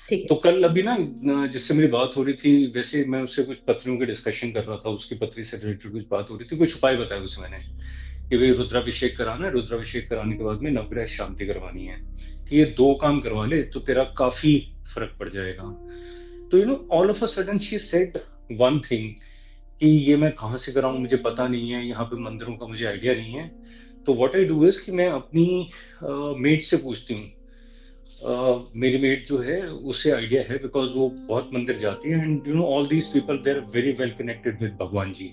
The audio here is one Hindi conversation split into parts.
ठीक है। तो कल अभी ना जिससे मेरी बात हो रही थी, वैसे मैं उससे कुछ पत्रियों की डिस्कशन कर रहा था, उसकी पत्री से रिलेटेड कुछ बात हो रही थी, कुछ उपाय बताया उसे मैंने कि भाई रुद्राभिषेक कराना है, रुद्राभिषेक कराने के बाद में नवग्रह शांति करवानी है, कि ये दो काम करवा ले तो तेरा काफी फर्क पड़ जाएगा। तो all of a sudden she said one thing कि ये मैं कहाँ से कराऊं, मुझे पता नहीं है, यहाँ पे मंदिरों का मुझे आइडिया नहीं है। तो व्हाट आई डू इज कि मैं अपनी मेड से पूछती हूँ। मेरी मेड जो है उससे आइडिया है, बिकॉज वो बहुत मंदिर जाती है, and all these people they are very well connected with Bhagwan ji.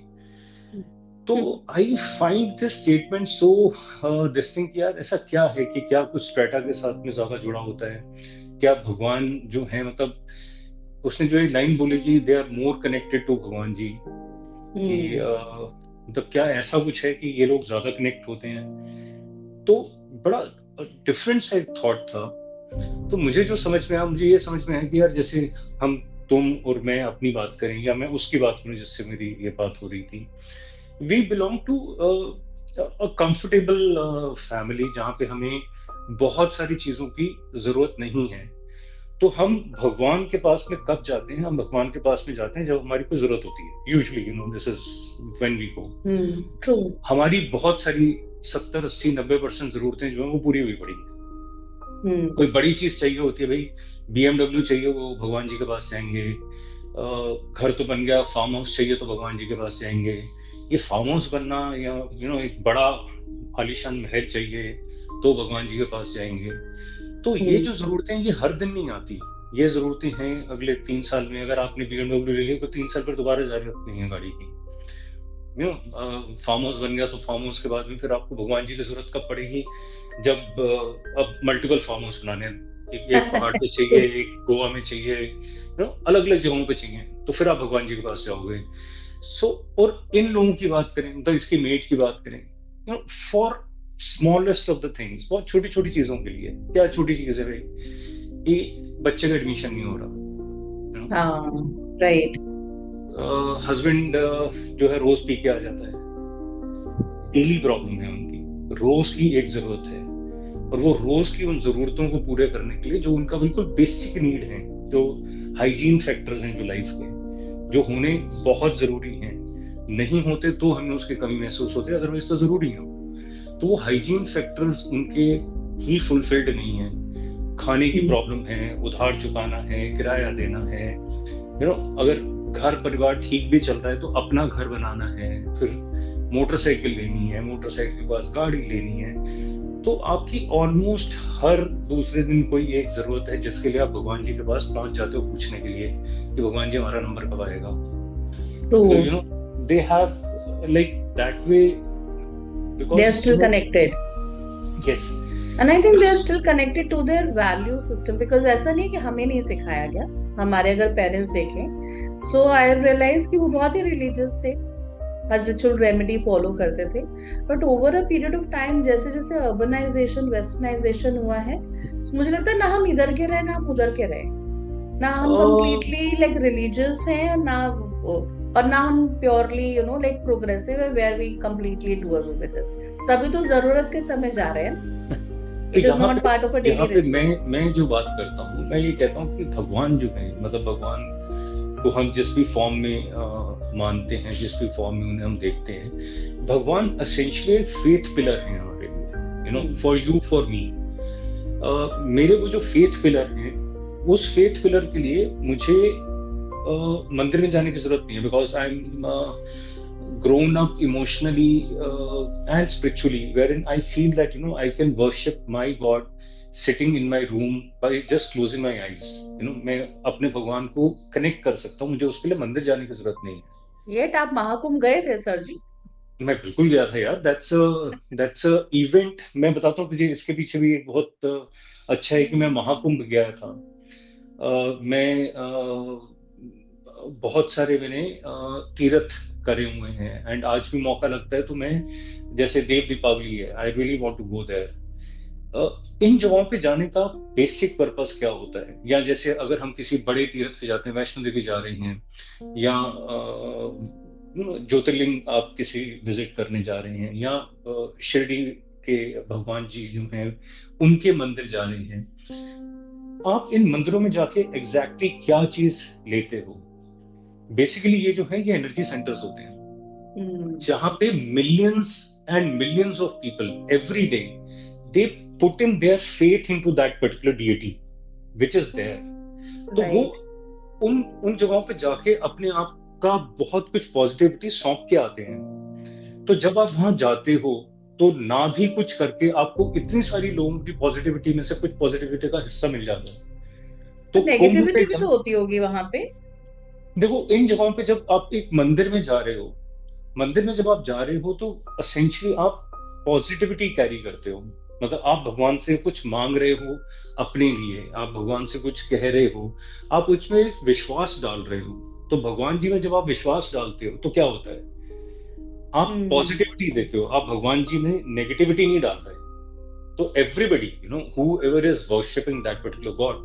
तो I find this statement so this thing, यार ऐसा क्या है कि क्या कुछ स्ट्रेटा के साथ में ज्यादा जुड़ा होता है, क्या भगवान जो है, मतलब उसने जो ये लाइन बोली कि they are more connected to Bhagwan ji, कि हम्म। मतलब क्या ऐसा कुछ है कि ये लोग ज्यादा कनेक्ट होते हैं। तो बड़ा डिफरेंट सा एक थॉट था। तो मुझे जो समझ में आया, मुझे ये समझ में आया कि यार जैसे हम, तुम और मैं अपनी बात करें, या मैं उसकी बात करूं जिससे मेरी ये बात हो रही थी, we belong to a comfortable family जहाँ पे हमें बहुत सारी चीजों की जरूरत नहीं है। तो हम भगवान के पास में कब जाते हैं? हम भगवान के पास में जाते हैं जब हमारी कोई जरूरत होती है, usually this is when we go. True. हमारी बहुत सारी 70 80 90% जरूरतें जो है वो पूरी हुई पड़ी हैं। हम्म। कोई बड़ी चीज चाहिए होती है भाई, बीएमडब्ल्यू चाहिए, वो भगवान जी के पास जाएंगे। घर तो बन गया, फार्म हाउस चाहिए तो भगवान जी के पास जाएंगे। ये फार्म हाउस बनना, या एक बड़ा आलीशान महल चाहिए तो भगवान जी के पास जाएंगे। तो ये जो हम्म। जरूरतें हैं, ये हर दिन नहीं आती। ये जरूरतें हैं अगले 3 साल में, अगर आपने बीएमडब्ल्यू ले लिया तो 3 साल पर दोबारा जारी रखनी है गाड़ी की। फार्म हाउस बन गया तो फार्म हाउस के बाद में फिर आपको भगवान जी की जरूरत कब पड़ेगी? जब अब मल्टीपल फार्म हाउस बनाने हैं, एक पहाड़ पे ट्रू। चाहिए, एक गोवा में चाहिए, अलग अलग जगहों पे चाहिए, तो फिर आप भगवान जी के पास जाओगे। सो और इन लोगों की बात करें, मतलब इसकी मेट की बात करें, for smallest of the things, बहुत छोटी छोटी चीजों के लिए, क्या छोटी चीज है भाई, कि बच्चे का एडमिशन नहीं हो रहा, हाँ। राइट। हस्बैंड जो है रोज पी के आ जाता है, डेली प्रॉब्लम है उनकी, रोज की एक जरूरत है। और वो रोज की उन जरूरतों को पूरे करने के लिए, जो उनका बिल्कुल बेसिक नीड है, जो हाइजीन फैक्टर्स हैं जो लाइफ के, जो होने बहुत जरूरी हैं, नहीं होते तो हमें उसकी कमी महसूस होती है, अदरवाइज तो जरूरी है। तो वो हाइजीन फैक्टर्स उनके ही फुलफिल्ड नहीं है। खाने की हम्म। प्रॉब्लम है, उधार चुकाना है, किराया देना है, अगर घर परिवार ठीक भी चल रहा है तो अपना घर बनाना है, फिर मोटरसाइकिल लेनी है, मोटरसाइकिल के पास गाड़ी लेनी है। तो आपकी ऑलमोस्ट हर दूसरे दिन कोई एक जरूरत है जिसके लिए आप भगवान जी के पास पहुंच जाते हो पूछने के लिए कि भगवान जी हमारा नंबर कब आएगा। True. So they have like that way, they are because still connected. Yes, and I think they are plus still connected to their value system, because ऐसा नहीं है कि हमें नहीं सिखाया गया। हमारे अगर पेरेंट्स देखें, सो आई हैव रियलाइज कि वो बहुत ही रिलीजियस थे, हर रिचुअल रेमेडी फॉलो करते थे। But over a period of time, जैसे जैसे अर्बनाइजेशन वेस्टर्नाइजेशन हुआ है, मुझे लगता है ना हम इधर के रहे ना हम उधर के रहे, ना हम कंप्लीटली लाइक रिलीजियस हैं ना और ना हम प्योरली लाइक प्रोग्रेसिव है where we completely do away with this. तभी तो जरूरत के समय जा रहे हैं। तो it is not part of a यहाँ डेली पे रिचुअल। मैं जो बात करता हूँ, मैं ये कहता हूँ कि भगवान जो है, मतलब भगवान को हम जिस भी फॉर्म में मानते हैं, जिस भी फॉर्म में उन्हें हम देखते हैं, भगवान असेंशियली एक फेथ पिलर है हमारे लिए, hmm. For you for me. मेरे वो जो फेथ पिलर हैं, उस फेथ पिलर के लिए मुझे मंदिर में जाने की जरूरत नहीं है, because I am grown up emotionally and spiritually, wherein I feel that I can worship my God sitting in my room by just closing my eyes. मैं अपने भगवान को कनेक्ट कर सकता हूँ, मुझे उसके लिए मंदिर जाने की जरूरत नहीं है। येट आप महाकुंभ गए थे सर जी? मैं बिल्कुल गया था यार, दैट्स अ इवेंट। मैं बताता हूँ तुझे, इसके पीछे भी एक बहुत अच्छा है कि मैं महाकुंभ गया था। मैं बहुत सारे मैंने तीर्थ करे हुए हैं, एंड आज भी मौका लगता है तो मैं, जैसे देव दीपावली है, I really want to go there. इन जगहों पे जाने का बेसिक पर्पस क्या होता है? या जैसे अगर हम किसी बड़े तीर्थ पे जाते हैं, वैष्णो देवी जा रहे हैं, या ज्योतिर्लिंग आप किसी विजिट करने जा रहे हैं, या शिरडी के भगवान जी जो हैं उनके मंदिर जा रहे हैं, आप इन मंदिरों में जाके एग्जैक्टली क्या चीज लेते हो? बेसिकली ये जो है ये एनर्जी सेंटर्स होते हैं, जहां पे millions and millions of people every day they put in their faith into that particular deity which is there. तो वो राइट। उन उन जगहों पे जाके अपने आप का बहुत कुछ पॉजिटिविटी सौंप के आते हैं। तो जब आप वहां जाते हो तो ना भी कुछ करके आपको इतनी सारी लोगों की पॉजिटिविटी में से कुछ पॉजिटिविटी का हिस्सा मिल जाता है। तो कुंभ पे नेगेटिविटी भी तो होती होगी वहां पे। देखो, इन जगहों पे जब आप एक मंदिर में जा रहे हो, मंदिर में जब आप जा रहे हो तो असेंशली आप पॉजिटिविटी कैरी करते हो। मतलब आप भगवान से कुछ मांग रहे हो अपने लिए, आप भगवान से कुछ कह रहे हो, आप उसमें विश्वास डाल रहे हो। तो भगवान जी में जब आप विश्वास डालते हो तो क्या होता है, आप हम्म। पॉजिटिविटी देते हो, आप भगवान जी में नेगेटिविटी नहीं डाल रहे। तो everybody who ever is worshipping that particular God,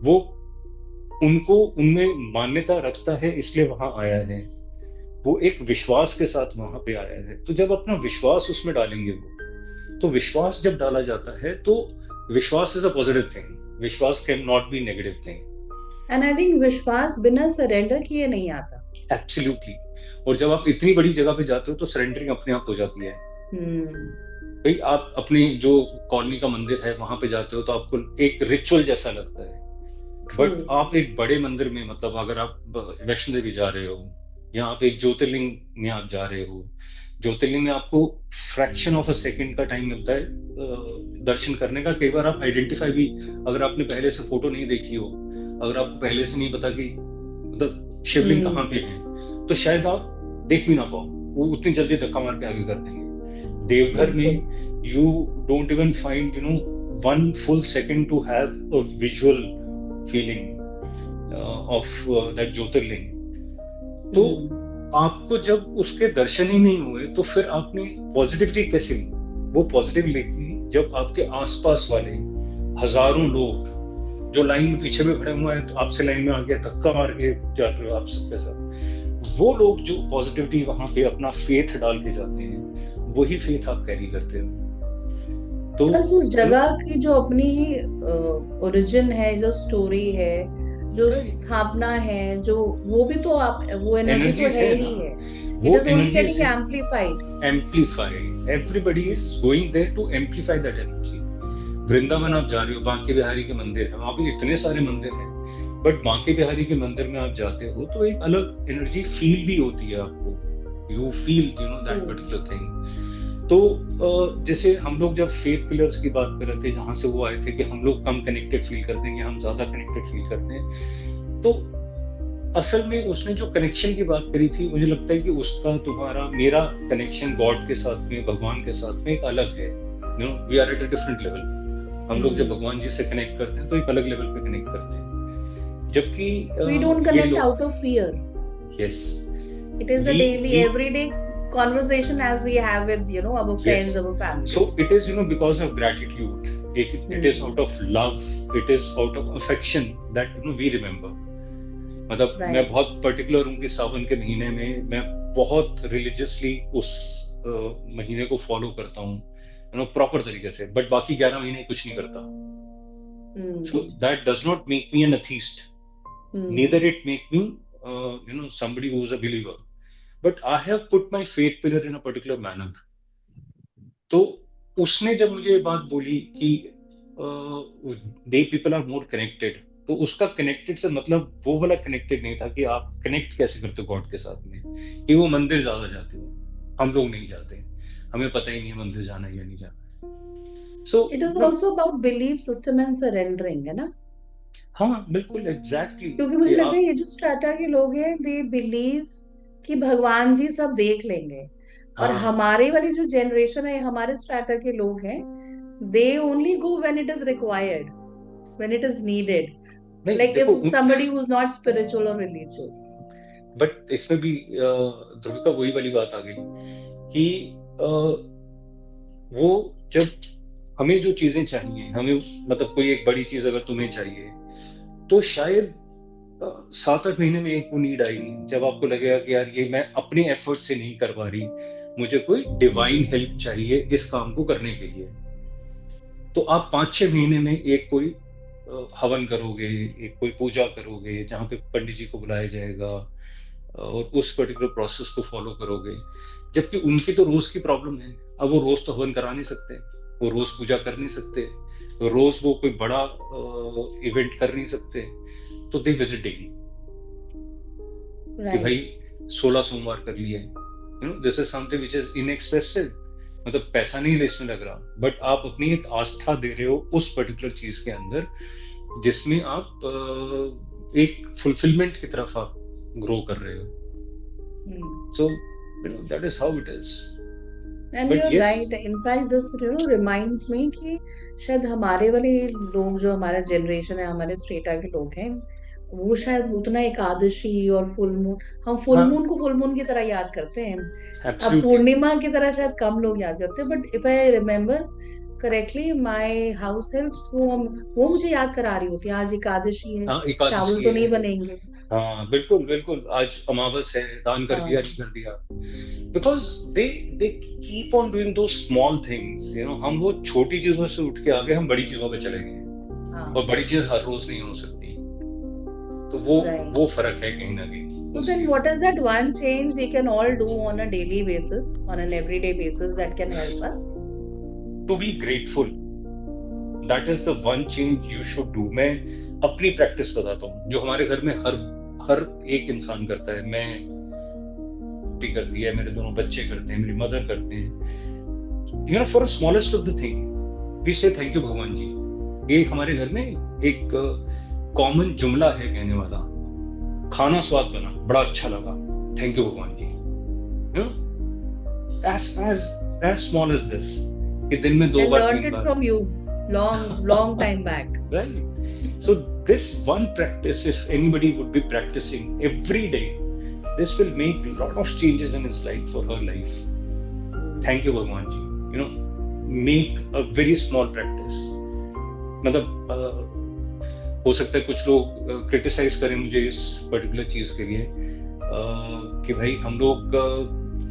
वो उनको उनमें मान्यता रखता है इसलिए वहां आया है, वो एक विश्वास के साथ वहां पे आया है। तो जब अपना विश्वास उसमें डालेंगे वो, तो विश्वास जब डाला जाता है तो vishwas is a positive thing, विश्वास can not be negative thing. And I think विश्वास बिना सरेंडर किए नहीं आता। एब्सोल्युटली। और जब आप इतनी बड़ी जगह पे जाते हो तो सरेंडरिंग अपने आप हो जाती है। हम्म। भाई आप अपनी जो कॉलोनी का मंदिर है वहां पे जाते हो तो आपको एक रिचुअल जैसा लगता है। ट्रू। बट आप एक बड़े मंदिर में, मतलब अगर आप वैष्णो देवी जा रहे हो या आप एक ज्योतिर्लिंग में आप जा रहे हो, ज्योतिर्लिंग में आपको फ्रैक्शन ऑफ अ सेकंड का टाइम मिलता है दर्शन करने का। कई बार आप आइडेंटिफाई भी, अगर आपने पहले से फोटो नहीं देखी हो, अगर आपको पहले से नहीं पता कि मतलब शिवलिंग कहाँ पे हम्म। है, तो शायद आप देख भी ना पाओ, वो उतनी जल्दी धक्का मार के आगे कर देंगे। देवघर बिल्कुल। में you don't even find one full second to have a visual feeling of that Jyotirlinga. तो हम्म। आपको जब उसके दर्शन ही नहीं हुए तो फिर आपने पॉजिटिविटी कैसे ली? वो पॉजिटिविटी जब आपके आसपास वाले हजारों लोग जो लाइन में पीछे में खड़े हुए हैं, तो आपसे लाइन में आ गया, धक्का मार के जा रहे हो आप सबके साथ, वो लोग जो पॉजिटिविटी वहां पे अपना फेथ डाल के जाते हैं, वही फेथ आप कैरी करते हो। तो प्लस उस जगह की जो अपनी ओरिजिन है, जो स्टोरी है, जो स्थापना है, जो वो भी तो आप, वो एनर्जी तो एनर्जीज है है ना, ही है। इट वो इज ओनली एनर्जीज गेटिंग है। Amplified. Amplify, everybody is going there to amplify that energy. Vrindavan आप जा रहे हो, बांके बिहारी के मंदिर है, वहां पे इतने सारे मंदिर हैं, बट बांके बिहारी के मंदिर में आप जाते हो तो एक अलग एनर्जी फील भी होती है आपको, you feel that particular thing. तो जैसे हम लोग जब फेथ पिलर्स की बात कर रहे थे, जहां से वो आए थे कि हम लोग कम कनेक्टेड फील करते हैं, हम ज्यादा कनेक्टेड फील करते हैं, तो असल में उसने जो कनेक्शन की बात करी थी, मुझे लगता है कि उसका तुम्हारा मेरा कनेक्शन गॉड के साथ में, भगवान के साथ में एक अलग है। We are at a different level. हम लोग जब हम्म। भगवान जी से कनेक्ट करते हैं तो एक अलग लेवल पे कनेक्ट करते हैं, जबकि वी डोंट ये कनेक्ट लोग, out of fear. Yes, It is a we daily, we everyday conversation as we have with, our yes, friends, our so family. It is because of gratitude, it is Hmm. Out of love, it is out of affection that we remember. मतलब मैं Right. बहुत पर्टिकुलर हूँ कि सावन के महीने में मैं बहुत रिलीजियसली उस महीने को फॉलो करता हूँ, प्रॉपर तरीके से, बट बाकी 11 महीने कुछ नहीं करता। So Hmm. That does not make me an atheist, neither Hmm. it make me somebody who is a believer, but I have put my faith pillar in a particular manner। तो उसने जब मुझे ये बात बोली कि they people are more connected, तो उसका कनेक्टेड से मतलब वो वाला कनेक्टेड नहीं था कि आप कनेक्ट कैसे करते हो गॉड के साथ में, कि वो मंदिर ज्यादा जाते हो, हम लोग नहीं जाते, हमें पता ही नहीं है मंदिर जाना है या नहीं जाना। सो It is also about belief system and surrendering, है ना? हाँ बिल्कुल एग्जैक्टली क्योंकि कि मुझे लगता है आप, ये जो स्ट्राटा के लोग हैं, दे बिलीव कि भगवान जी सब देख लेंगे। और हाँ हमारे वाली जो जनरेशन है, हमारे स्ट्राटा के लोग हैं, they only go when it is required, when it is needed, नहीं like if देखो, somebody who's not spiritual or religious. But इसमें भी ध्रुविका वही वाली बात आ गई कि वो जब हमें जो चीजें चाहिए, हमें मतलब कोई एक बड़ी चीज अगर तुम्हें चाहिए, तो शायद 7-8 महीने में एक वो नीड आएगी जब आपको लगेगा कि यार ये मैं अपने एफर्ट से नहीं कर पा रही, मुझे कोई डिवाइन हेल्प चाहिए इस काम को करने के लिए। तो आप 5-6 महीने में एक कोई हवन करोगे, एक कोई पूजा करोगे जहाँ पे पंडित जी को बुलाया जाएगा, और उस पर्टिकुलर प्रोसेस को फॉलो करोगे। जबकि उनकी तो रोज की प्रॉब्लम है। अब वो रोज तो हवन करा नहीं सकते, वो रोज पूजा कर नहीं सकते, रोज वो कोई बड़ा इवेंट कर नहीं सकते। तो दे विजिट डेली, कि भाई राइट। 16 सोमवार कर लिए। This is something which is inexpensive. मतलब पैसा नहीं इसमें लग रहा, बट आप अपनी एक आस्था दे रहे हो उस पर्टिकुलर चीज के अंदर, जिसमें आप एक फुलफिलमेंट की तरफ आप ग्रो कर रहे हो। So that is how it is. And you but are yes, right, in fact this reminds me कि शायद हमारे वाले लोग, जो हमारा जनरेशन है, हमारे स्ट्रेटा के लोग हैं, वो शायद उतना एकादशी और फुल मून, हम फुल हाँ, मून को फुल मून की तरह याद करते हैं। अब एब्सोल्युटली। पूर्णिमा की तरह शायद कम लोग याद करते हैं, but if I remember correctly, my house helps वो मुझे याद करा रही होती है, आज एकादशी है, हाँ, चावल एकादशी तो नहीं है। बनेंगे। हाँ, बिल्कुल बिल्कुल, आज अमावस है, दान कर दिया हाँ। नहीं कर दिया। Because they they keep on doing दो स्मॉल थिंग्स। हम वो छोटी चीजों से उठ के आ गए, हम बड़ी चीजों पे चले गए, और हाँ। बड़ी चीज हर रोज नहीं हो सकती। तो वो राइट। फर्क है कहीं ना कहीं So उस then चीज what का। is that one change we can all do on a daily basis, on an everyday basis, that can help us? To be grateful, that is the one change you should do. मैं अपनी प्रैक्टिस बताता हूँ, जो हमारे घर में हर हर एक इंसान करता है। मैं भी करती है, मेरे दोनों बच्चे करते हैं, मेरी मदर करते हैं। For smallest of the thing we say thank you भगवान जी। ये हमारे घर में एक कॉमन जुमला है कहने वाला। खाना स्वाद बना, बड़ा अच्छा लगा, थैंक यू भगवान जी। एज स्मॉल एज दिस, कि दिन में दो I बार learned तीन it bar from you long time back. Right? So this one practice, if anybody would be practicing every day, this will make a lot of changes in his life or her life. Thank you, Bhagwan ji. Make a very small practice. मतलब हो सकता है कुछ लोग क्रिटिसाइज करें मुझे इस पर्टिकुलर चीज के लिए, कि भाई हम लोग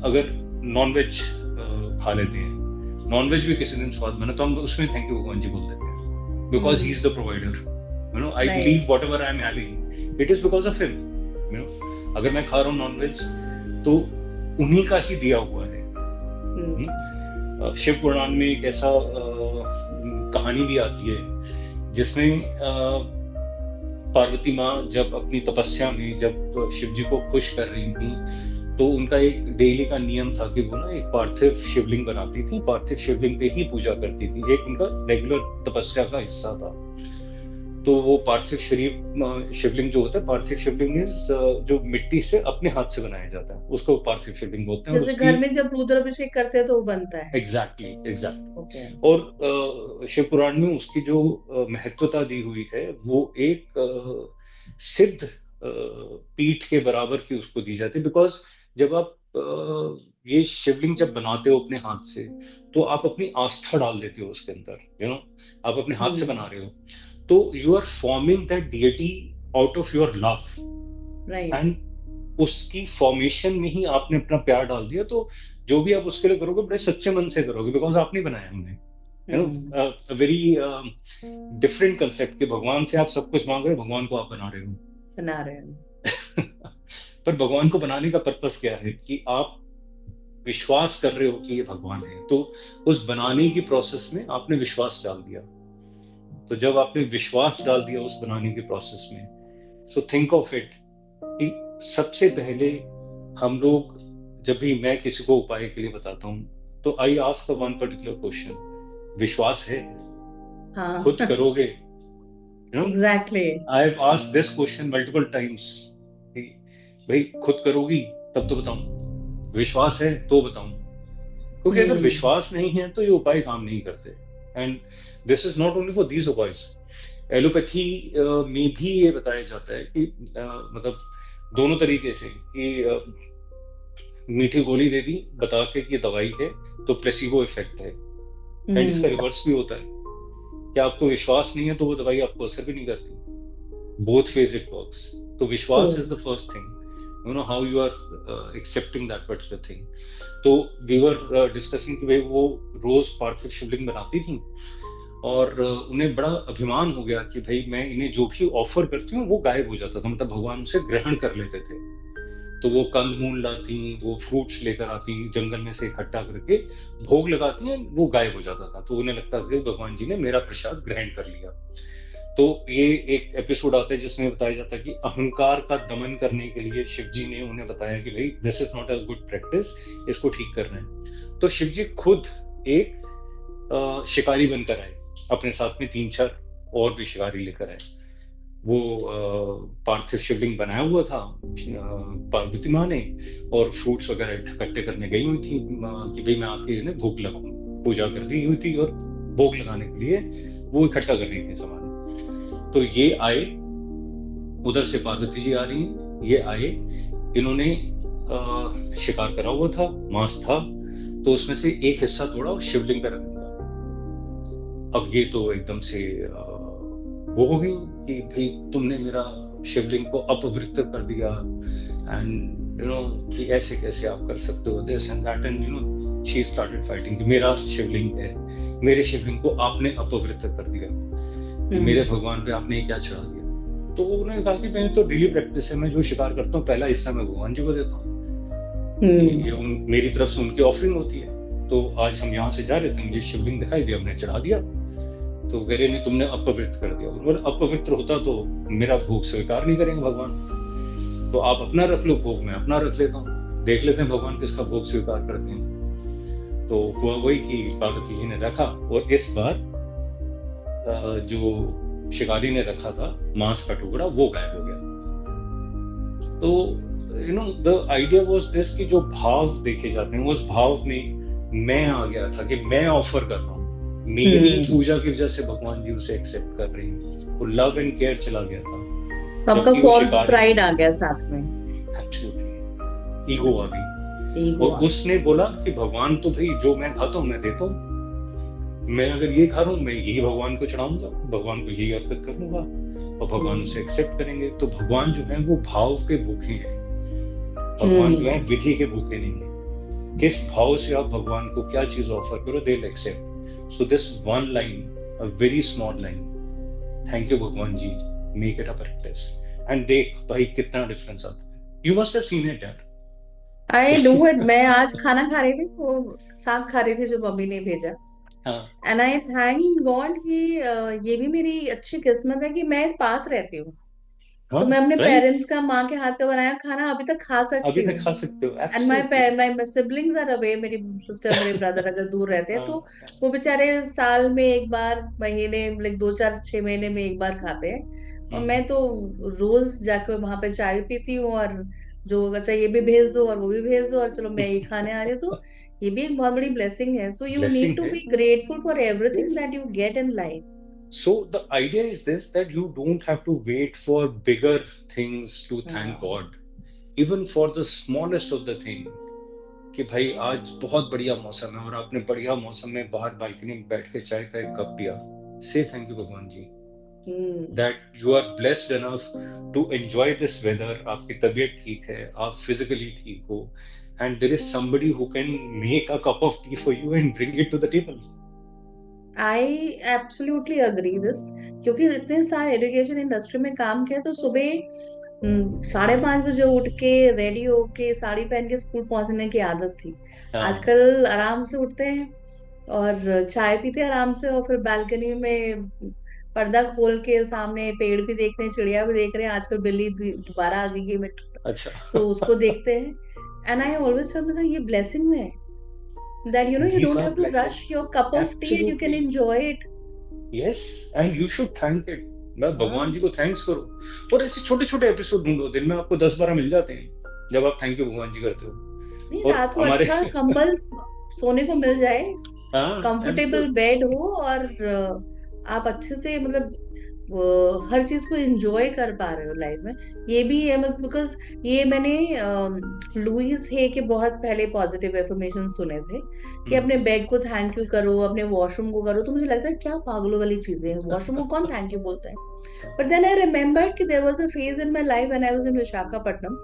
अगर नॉनवेज खा लेते हैं, नॉनवेज भी किसी दिन स्वाद बना, तो हम उसमें थैंक यू भगवान जी बोल देते हैं, because he is the provider. I Right. Believe what ever I am having, it is because of him. अगर मैं खा रहा हूँ नॉनवेज, तो उन्हीं का ही दिया हुआ है। शिव पुराण में एक ऐसा कहानी भी आती है, जिसमें पार्वती माँ जब अपनी तपस्या में जब शिव जी को खुश कर रही थी, तो उनका एक डेली का नियम था कि वो ना एक पार्थिव शिवलिंग बनाती थी, पार्थिव शिवलिंग पे ही पूजा करती थी, एक उनका रेगुलर तपस्या का हिस्सा था। तो वो पार्थिव शिवलिंग जो होता है, पार्थिव शिवलिंग इज जो मिट्टी से अपने हाथ से बनाया जाता है, उसको पार्थिव शिवलिंग बोलते हैं। और जैसे उसकी घर में जब रुद्राभिषेक करते हैं तो वो बनता है। Exactly exactly. ओके। और शिव पुराण में उसकी जो महत्वता दी हुई है, वो एक सिद्ध पीठ के बराबर की उसको दी जाती है। बिकॉज जब आप ये शिवलिंग जब बनाते हो अपने हाथ से, तो आप अपनी आस्था डाल देते हो उसके अंदर। आप अपने हाथ से बना रहे हो, तो you are forming that deity out of your love, right. And उसकी फॉर्मेशन में ही आपने अपना प्यार डाल दिया। तो जो भी आप उसके लिए करोगे, बड़े सच्चे मन से करोगे, बिकॉज आप नहीं बनाया हमने। वेरी डिफरेंट कंसेप्ट, कि भगवान से आप सब कुछ मांग रहे हो, भगवान को आप बना रहे हो। बना रहे हैं। पर भगवान को बनाने का पर्पस क्या है, कि आप विश्वास कर रहे हो कि ये भगवान है, तो उस बनाने की प्रोसेस में आपने विश्वास डाल दिया। तो जब आपने विश्वास डाल दिया उस बनाने के प्रोसेस में, सो थिंक ऑफ इट कि सबसे पहले हम लोग, जब भी मैं किसी को उपाय के लिए बताता हूं, तो I ask the one particular question, विश्वास है? हाँ। खुद करोगे? Exactly. I have asked this question multiple times, भाई खुद करोगी तब तो बताऊं, विश्वास है तो बताऊं। क्योंकि अगर विश्वास नहीं है तो ये उपाय काम नहीं करते। And this is not only for these उपायज, एलोपैथी में भी ये बताया जाता है कि मतलब दोनों तरीके से, कि मीठी गोली दे दी बता के कि ये दवाई है, तो प्लेसिबो इफेक्ट है। एंड इसका रिवर्स भी होता है, कि आपको विश्वास नहीं है तो वो दवाई आपको असर भी नहीं करती। Both phase it works. तो vishwas is the first thing, how you are accepting that particular thing. तो वी वर डिस्कसिंग कि भाई वो रोज पार्थिव शिवलिंग बनाती थी, और उन्हें बड़ा अभिमान हो गया कि भाई मैं इन्हें जो भी ऑफर करती हूँ वो गायब हो जाता था, मतलब भगवान उसे ग्रहण कर लेते थे। तो वो कंद मूल लाती, वो फ्रूट्स लेकर आती जंगल में से इकट्ठा करके, भोग लगाती हैं, वो गायब हो जाता था। तो उन्हें लगता था कि भगवान जी ने मेरा प्रसाद ग्रहण कर लिया। तो ये एक एपिसोड आता है जिसमें बताया जाता है कि अहंकार का दमन करने के लिए शिव जी ने उन्हें बताया कि भाई this is not a good practice, इसको ठीक करना है। तो शिव जी खुद एक शिकारी बनकर आए, अपने साथ में 3-4 और भी शिकारी लेकर आए। वो पार्थिव शिवलिंग बनाया हुआ था पार्वती माँ ने, और फ्रूट्स वगैरह इकट्ठे करने गई हुई थी कि भाई मैं आके इन्हें भोग लगाऊं, पूजा कर रही हुई थी और भोग लगाने के लिए वो इकट्ठा कर रही थी सामान। तो ये आए, उधर से पार्वती जी आ रही हैं, ये आए, इन्होंने शिकार करा हुआ था, मांस था, तो उसमें से एक हिस्सा तोड़ा और शिवलिंग पे रख दिया। अब ये तो एकदम से वो हो गई कि भाई तुमने मेरा शिवलिंग को अपवित्र कर दिया, एंड कि ऐसे कैसे आप कर सकते हो, this and that, and she started fighting कि मेरा शिवलिंग है, मेरे शिवलिंग को आपने अपवित्र कर दिया, मेरे भगवान पे आपने क्या चढ़ा दिया। तो उन्होंने कहा कि मैं तो डेली प्रैक्टिस है, मैं जो शिकार करता हूँ पहला हिस्सा मैं भगवान जी को देता हूँ, ये मेरी तरफ से उनकी ऑफरिंग होती है। तो आज हम यहाँ से जा रहे थे, मुझे शिवलिंग दिखाई दिया, हमने चढ़ा दिया। तो कह रहे नहीं, तुमने अपवित्र कर दिया। और अपवित्र होता तो मेरा भोग स्वीकार नहीं करेंगे भगवान, तो आप अपना रख लो भोग, मैं अपना रख लेता हूँ, देख लेते हैं भगवान किसका भोग स्वीकार करते हैं। तो हुआ वही कि पार्वती जी ने रखा, और इस बार जो शिकारी ने रखा था मांस का टुकड़ा वो गायब हो गया। तो द आइडिया वाज दिस कि जो भाव देखे जाते हैं, उस भाव में मैं आ गया था कि मैं ऑफर कर रहा हूँ, मेरी पूजा की वजह से भगवान जी उसे एक्सेप्ट कर रहे हैं, वो लव एंड केयर चला गया था। आपका फॉल्स प्राइड आ गया साथ में, एब्सोल्युटली ईगो आ गई, और उसने बोला कि भगवान तो भाई जो मैं खाता हूँ मैं देता हूँ, मैं अगर ये खा रहा हूँ मैं यही भगवान को चढ़ाऊंगा, भगवान को यही अर्पित करूंगा, और भगवान उसे एक्सेप्ट करेंगे। तो भगवान जो है वो भाव के भूखे हैं, भगवान जो है विधि के भूखे नहीं है। किस भाव से आप भगवान को क्या चीज ऑफर करो, they will accept. So this one line, a very small line, thank you भगवान जी, make it a practice, and देख भाई कितना डिफरेंस आता है। You must have seen it यार। I do it. मैं आज खाना खा रही थी, वो साग खा रही थी जो मम्मी ने भेजा, एंड आई थैंक गॉड कि ये भी मेरी अच्छी किस्मत है कि मैं इस पास रहती हूँ, तो मैं अपने पेरेंट्स का, माँ के हाथ का बनाया खाना अभी तक खा सकती हूँ। And my siblings are away, मेरी सिस्टर मेरे ब्रदर अगर दूर रहते हैं तो वो बेचारे साल में एक बार, महीने लाइक 2-4-6 महीने में एक बार खाते हैं, और मैं तो रोज जाकर वहां पे चाय पीती हूँ, और जो अच्छा ये भी भेज दो और वो भी भेज दो, और चलो मैं ये खाने आ रही हूँ, तो ये भी एक बहुत बड़ी ब्लेसिंग है। So you need to be grateful for everything that you get in life. So the idea is this, that you don't have to wait for bigger things to thank God, even for the smallest of the thing. कि भाई आज बहुत बढ़िया मौसम है और आपने बढ़िया मौसम में बाहर बालकनी में बैठ के चाय का एक कप पिया, से थैंक यू भगवान जी, that you are blessed enough to enjoy this weather, आपकी तबीयत ठीक है, आप फिजिकली ठीक हो, and there is somebody who can make a cup of tea for you and bring it to the table. I absolutely agree this, क्योंकि इतने सारे एजुकेशन इंडस्ट्री में काम किया, तो सुबह 5:30 बजे उठ के रेडी होके साड़ी पहन के स्कूल पहुंचने की आदत थी। आजकल आराम से उठते हैं और चाय पीते हैं आराम से, और फिर बालकनी में पर्दा खोल के सामने पेड़ भी देख रहे हैं, चिड़िया भी देख रहे हैं, आजकल बिल्ली दोबारा आ गई है, अच्छा तो उसको देखते हैं। And I always tell my ये ब्लेसिंग है, that you don't have to rush your cup of tea and you can enjoy it. Yes, and you should thank it. मैं भगवान जी को थैंक्स करो, और ऐसे छोटे छोटे एपिसोड ढूंढो, दिन में आपको 10-12 मिल जाते हैं जब आप थैंक यू भगवान जी करते हो। नहीं, रात को अच्छा कंबल सोने को मिल जाए, कंफर्टेबल बेड हो, और आप अच्छे से मतलब हर चीज को एंजॉय कर पा रहे हो लाइफ में, ये भी है। बिकॉज ये मैंने लुइस हे के बहुत पहले पॉजिटिव एफर्मेशन सुने थे कि अपने बेड को थैंक यू करो, अपने वॉशरूम को करो, तो मुझे लगता है क्या पागलों वाली चीजें हैं, वॉशरूम को कौन थैंक यू बोलता है। बट देन आई रिमेम्बर्ड कि there was a phase in my life when I was in Visakhapatnam,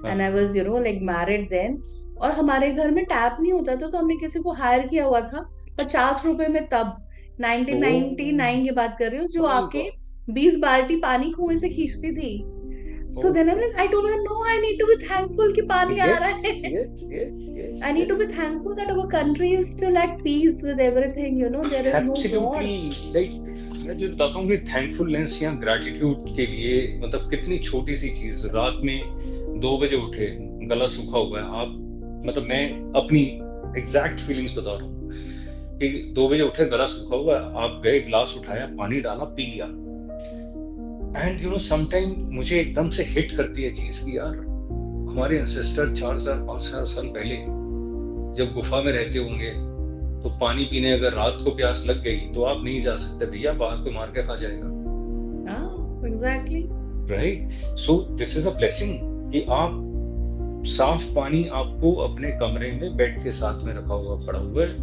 and I was like married then, और हमारे घर में टैप नहीं होता था, तो हमने किसी को हायर किया हुआ था 50 रुपए में तब, ओह 1999 की बात कर रही हूँ, जो माय आपके गॉड 20 बाल्टी पानी कुएं से खींचती थी। So then I told her, no, I need to be thankful कि पानी आ यस रहा है। Yes yes yes I need to यस be thankful that our country is still at peace with everything, there is no war. Absolutely like मैं जो बताता हूँ कि थैंकफुलनेस या ग्रैटिट्यूड के लिए मतलब कितनी छोटी सी चीज, रात में 2 बजे उठे, गला सूखा हुआ है आप, मतलब मैं अपनी एग्जैक्ट फीलिंग्स बता रहा हूँ कि 2 बजे उठे, गला सूखा हुआ है, आप गए, ग्लास उठाया, पानी डाला, पी लिया, एंड समटाइम मुझे एकदम से हिट करती है चीज की यार, हमारे एंसेस्टर 4,000 5,000 साल पहले जब गुफा में रहते होंगे, तो पानी पीने अगर रात को प्यास लग गई तो आप नहीं जा सकते भैया, बाहर को मार के खा जाएगा, exactly right? So this is a blessing कि आप साफ पानी आपको अपने कमरे में बेड के साथ में रखा हुआ पड़ा हुआ है,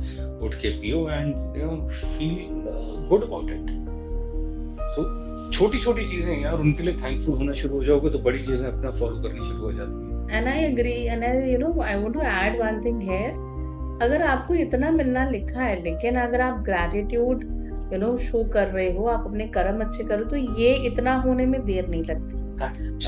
उठ के पियो and feel good about it. So छोटी छोटी चीजें यार, उनके लिए थैंकफुल होना शुरू हो जाओगे तो बड़ी चीजें अपना फॉलो करनी शुरू हो जाती हैं। And I agree, and I want to add one thing here. अगर आपको इतना मिलना लिखा है, लेकिन अगर आप ग्रैटिट्यूड शो कर रहे हो, आप अपने कर्म अच्छे करो, तो ये इतना होने में देर नहीं लगती।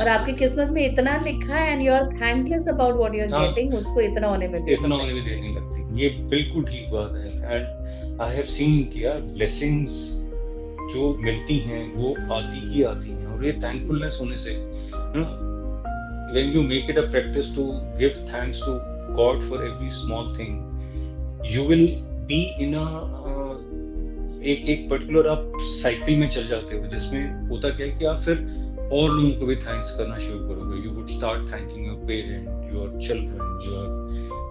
और आपकी किस्मत में इतना लिखा है and you are thankless about what you are हाँ, गेटिंग, उसको इतना होने में देर इतना नहीं होने में लगती। देर नहीं लगती, ये बिल्कुल ठीक बात है। एंड आई हैव सीन कि यार ब्लेसिंग्स जो मिलती हैं वो आती ही आती हैं, और ये थैंकफुलनेस होने से, when you make it a practice to give thanks to God for every small thing, you will be in a एक पर्टिकुलर आप साइकिल में चल जाते हो, जिसमें होता क्या है कि आप फिर और लोगों को भी थैंक्स करना शुरू करोगे। You would start thanking your parent, your children, your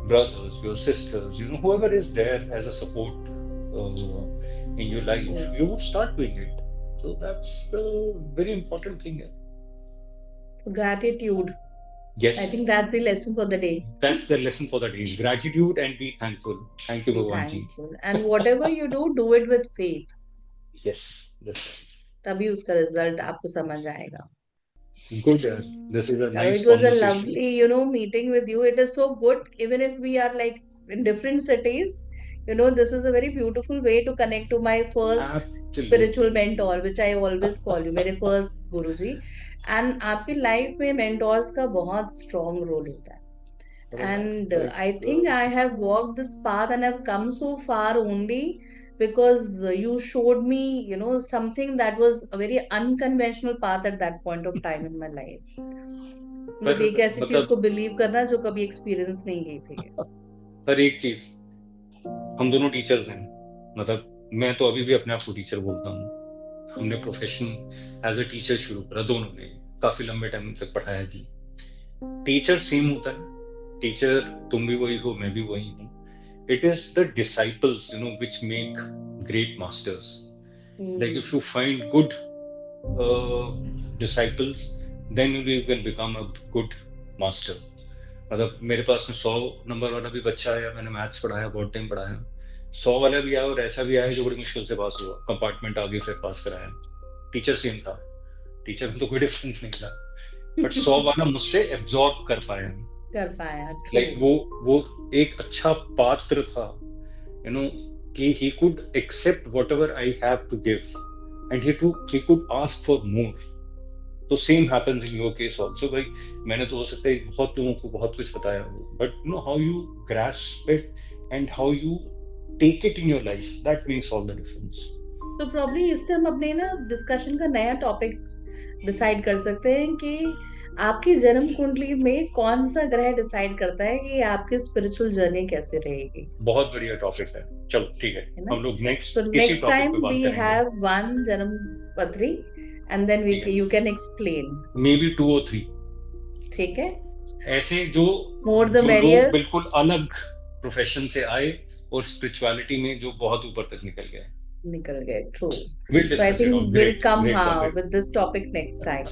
brothers, your sisters, whoever is there as a support in your life, you would start doing it. So that's a very important thing. Gratitude. Yes. I think that's the lesson for the day. That's the lesson for the day. Gratitude and be thankful. Thank you, Be Bhagwan ji. thankful. And whatever you do it with faith. Yes, that's right. तभी उसका रिजल्ट आपको समझ आएगा। Good. This is a nice It was a conversation. lovely, meeting with you. It is so good, even if we are like in different cities. This is a very beautiful way to connect to my first Absolutely. spiritual mentor, which I always call you, मेरे first गुरुजी। And आपकी लाइफ में mentors का बहुत strong role होता है। And I think I have walked this path and I've come so far only because you showed me, something that was a very unconventional path at that point of time in my life. मतलब एक ऐसी चीज को बिलीव करना जो कभी एक्सपीरियंस नहीं की थी। पर एक चीज, हम दोनों टीचर्स हैं, मतलब मैं तो अभी भी अपने आप को टीचर बोलता हूँ। हमने प्रोफेशन एज अ टीचर शुरू करा, दोनों ने काफी लंबे टाइम तक पढ़ाया भी। टीचर सेम होता है, टीचर तुम भी वही हो, मैं भी वही हूँ। It is the disciples which make great masters. Like if you find good disciples, then you can become a good master. मतलब मेरे पास में 100 नंबर वाला भी बच्चा आया, मैंने मैथ्स पढ़ाया, बहुत टाइम पढ़ाया। 100 वाला भी आया और ऐसा भी आया जो बड़ी मुश्किल से पास हुआ, कंपार्टमेंट आगे फिर पास कराया। टीचर सेम था, टीचर में तो कोई डिफरेंस नहीं था, बट 100 वाला मुझसे एब्जॉर्ब कर पाया। लाइक वो एक अच्छा पात्र था, कि he could accept whatever I have to give and he could ask for more. तो same happens in your case also. भाई मैंने तो हो सकता है बहुत लोगों को बहुत कुछ बताया हो, but how you grasp it and how you take it in your life, that makes all the difference. तो प्रॉब्ली इससे हम अपने डिस्कशन का नया टॉपिक डिसाइड कर सकते हैं कि आपकी जन्म कुंडली में कौन सा ग्रह डिसाइड करता है कि आपकी स्पिरिचुअल जर्नी कैसे रहेगी। बहुत बढ़िया टॉपिक है, चलो ठीक है, हम लोग next time we have one janam patri and then you can explain maybe 2 or 3। ठीक है, ऐसे जो more the merrier, बिल्कुल अलग प्रोफेशन से आए और स्पिरिचुअलिटी में जो बहुत ऊपर तक निकल गए। True. So I think we'll come with this topic next time.